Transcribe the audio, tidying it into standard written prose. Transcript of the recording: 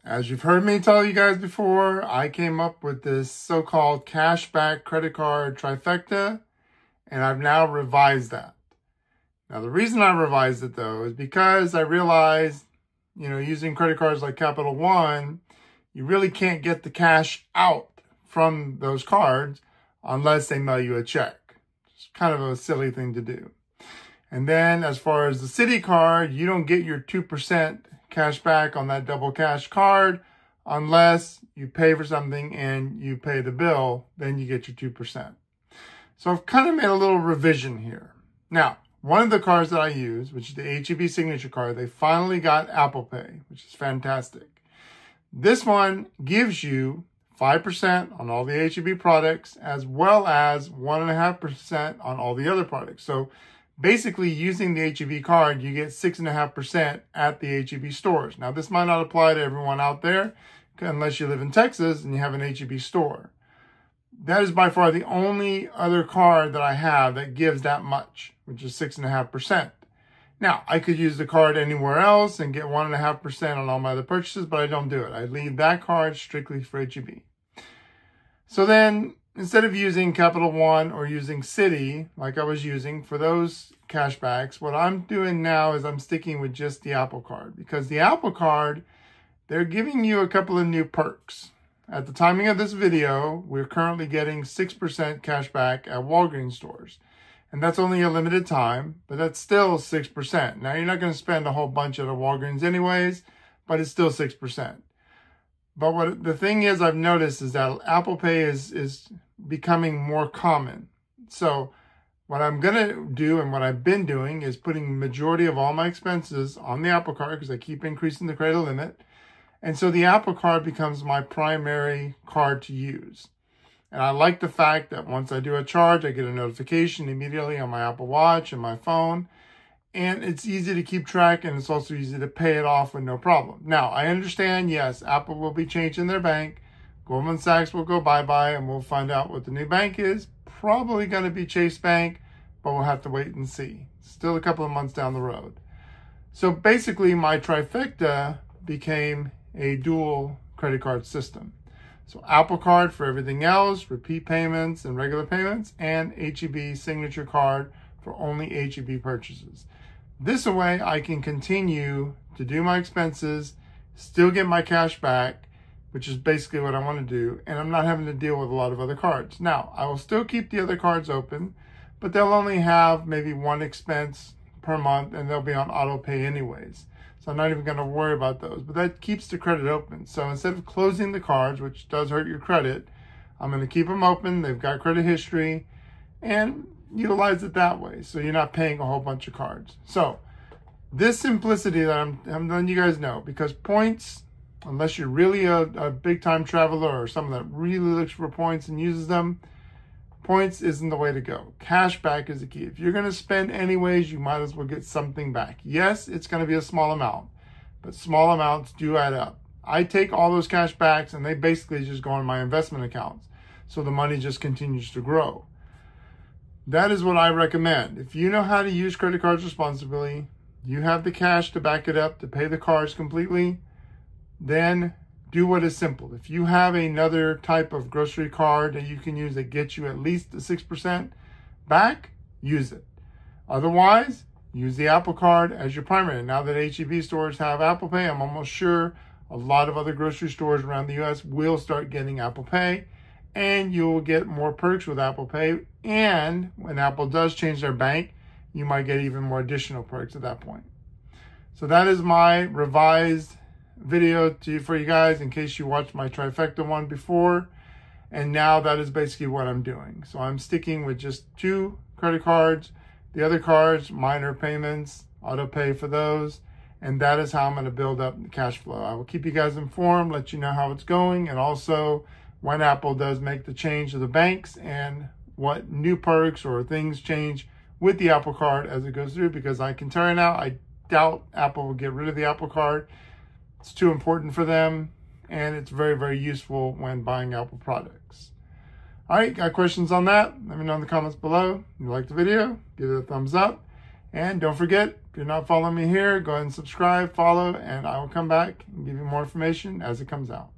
As you've heard me tell you guys before, I came up with this so-called cashback credit card trifecta, and I've now revised that. Now, the reason I revised it, though, is because I realized, using credit cards like Capital One, you really can't get the cash out from those cards unless they mail you a check. It's kind of a silly thing to do. And then as far as the Citi card, you don't get your 2% cash back on that double cash card unless you pay for something and you pay the bill, then you get your 2%. So I've kind of made a little revision here. Now, one of the cards that I use, which is the H-E-B signature card, they finally got Apple Pay, which is fantastic. This one gives you 5% on all the H-E-B products as well as 1.5% on all the other products. So basically, using the H-E-B card, you get 6.5% at the H-E-B stores. Now, this might not apply to everyone out there unless you live in Texas and you have an H-E-B store. That is by far the only other card that I have that gives that much, which is 6.5%. Now, I could use the card anywhere else and get 1.5% on all my other purchases, but I don't do it. I leave that card strictly for H-E-B. So then, instead of using Capital One or using Citi, like I was using for those cashbacks, what I'm doing now is I'm sticking with just the Apple Card. Because the Apple Card, they're giving you a couple of new perks. At the timing of this video, we're currently getting 6% cashback at Walgreens stores. And that's only a limited time, but that's still 6%. Now, you're not going to spend a whole bunch at a Walgreens anyways, but it's still 6%. But what the thing is I've noticed is that Apple Pay is becoming more common. So what I'm going to do and what I've been doing is putting the majority of all my expenses on the Apple Card because I keep increasing the credit limit. And so the Apple Card becomes my primary card to use. And I like the fact that once I do a charge, I get a notification immediately on my Apple Watch and my phone. And it's easy to keep track, and it's also easy to pay it off with no problem. Now, I understand, yes, Apple will be changing their bank. Goldman Sachs will go bye-bye, and we'll find out what the new bank is. Probably going to be Chase Bank, but we'll have to wait and see. Still a couple of months down the road. So basically, my trifecta became a dual credit card system. So Apple Card for everything else, repeat payments and regular payments, and H-E-B signature card for only H-E-B purchases. This way, I can continue to do my expenses, still get my cash back, which is basically what I want to do, and I'm not having to deal with a lot of other cards. Now, I will still keep the other cards open, but they'll only have maybe one expense per month, and they'll be on auto pay anyways. So I'm not even going to worry about those, but that keeps the credit open. So instead of closing the cards, which does hurt your credit, I'm going to keep them open. They've got credit history, and utilize it that way, so you're not paying a whole bunch of cards. So this simplicity that I'm letting you guys know, because points, unless you're really a big time traveler or someone that really looks for points and uses them, points isn't the way to go. Cash back is the key. If you're going to spend anyways, you might as well get something back. Yes, it's going to be a small amount, but small amounts do add up. I take all those cash backs and they basically just go on my investment accounts, so the money just continues to grow. That is what I recommend. If you know how to use credit cards responsibly, you have the cash to back it up, to pay the cards completely, then do what is simple. If you have another type of grocery card that you can use that gets you at least the 6% back, use it. Otherwise, use the Apple Card as your primary. Now that H-E-B stores have Apple Pay, I'm almost sure a lot of other grocery stores around the U.S. will start getting Apple Pay. And you'll get more perks with Apple Pay. And when Apple does change their bank, you might get even more additional perks at that point. So that is my revised video for you guys in case you watched my trifecta one before. And now that is basically what I'm doing. So I'm sticking with just 2 credit cards. The other cards, minor payments, auto pay for those. And that is how I'm going to build up the cash flow. I will keep you guys informed, let you know how it's going, and also when Apple does make the change to the banks and what new perks or things change with the Apple Card as it goes through, because I can tell you now, I doubt Apple will get rid of the Apple Card. It's too important for them, and it's very, very useful when buying Apple products. All right, got questions on that? Let me know in the comments below. If you liked the video, give it a thumbs up. And don't forget, if you're not following me here, go ahead and subscribe, follow, and I will come back and give you more information as it comes out.